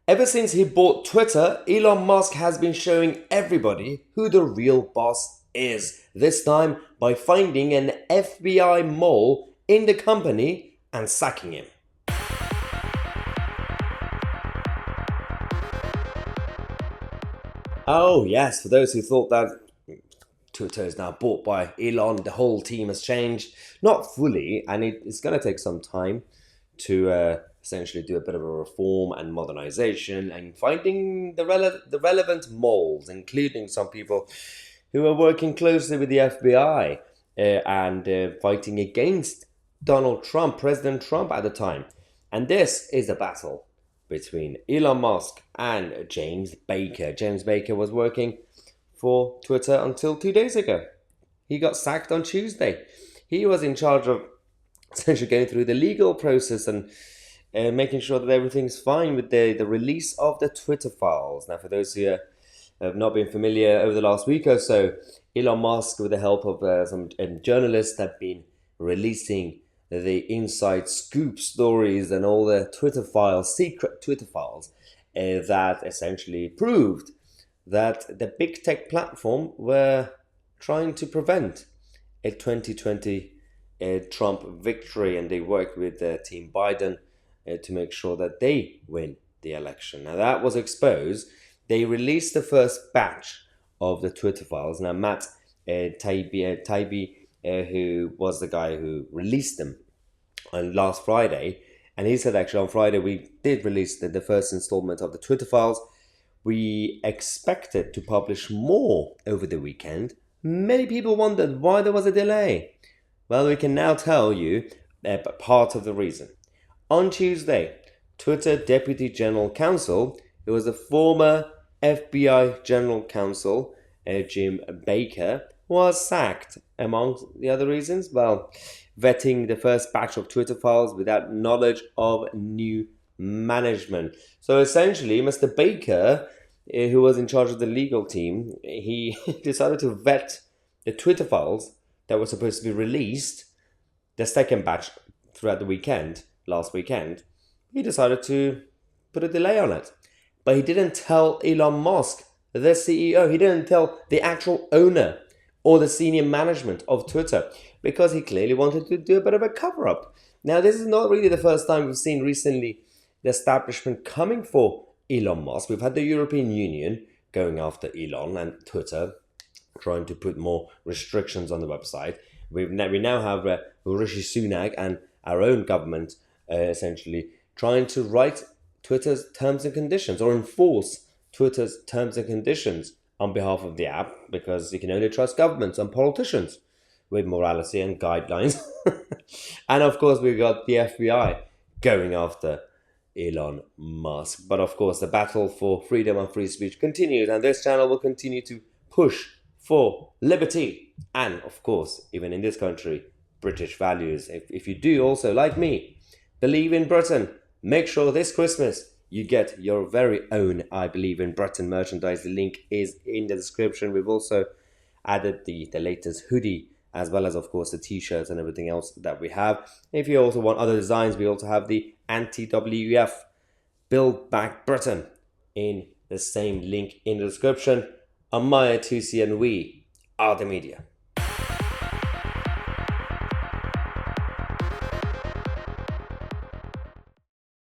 Ever since he bought Twitter, Elon Musk has been showing everybody who the real boss is. This time by finding an FBI mole in the company and sacking him. Oh yes, for those who thought that Twitter is now bought by Elon, the whole team has changed. Not fully, and it's going to take some time to essentially do a bit of a reform and modernization and finding the relevant moles, including some people who are working closely with the FBI and fighting against Donald Trump, President Trump at the time. And this is a battle between Elon Musk and James Baker. James Baker was working for Twitter until 2 days ago. He got sacked on Tuesday. He was in charge of essentially going through the legal process and making sure that everything's fine with the release of the Twitter files. Now, for those who have not been familiar over the last week or so, Elon Musk, with the help of some journalists, have been releasing the inside scoop stories and all the Twitter files, secret Twitter files, that essentially proved that the big tech platform were trying to prevent a 2020 Trump victory, and they worked with Team Biden to make sure that they win the election. Now that was exposed. They released the first batch of the Twitter files. Now Matt Taibbi, who was the guy who released them on last Friday, and he said actually on Friday we did release the first installment of the Twitter files. We expected to publish more over the weekend. Many people wondered why there was a delay. Well, we can now tell you part of the reason. On Tuesday, Twitter Deputy General Counsel, who was a former FBI General Counsel, Jim Baker, was sacked. Among the other reasons, well, vetting the first batch of Twitter files without knowledge of new management. So essentially, Mr. Baker, who was in charge of the legal team, he decided to vet the Twitter files that were supposed to be released, the second batch throughout the weekend, last weekend. He decided to put a delay on it. But he didn't tell Elon Musk, the CEO. He didn't tell the actual owner or the senior management of Twitter, because he clearly wanted to do a bit of a cover-up. Now, this is not really the first time we've seen recently the establishment coming for Elon Musk. We've had the European Union going after Elon and Twitter, trying to put more restrictions on the website. We now have Rishi Sunak and our own government essentially trying to write Twitter's terms and conditions or enforce Twitter's terms and conditions on behalf of the app, because you can only trust governments and politicians with morality and guidelines. And of course, we've got the FBI going after Elon Musk. But of course, the battle for freedom and free speech continues, and this channel will continue to push for liberty and, of course, even in this country, British values. If you do also, like me, believe in Britain, make sure this Christmas you get your very own I Believe in Britain merchandise. The link is in the description. We've also added the latest hoodie, as well as, of course, the t-shirts and everything else that we have. If you also want other designs, we also have the anti-WEF Build Back Britain in the same link in the description. I'm Tousi, and we are the media.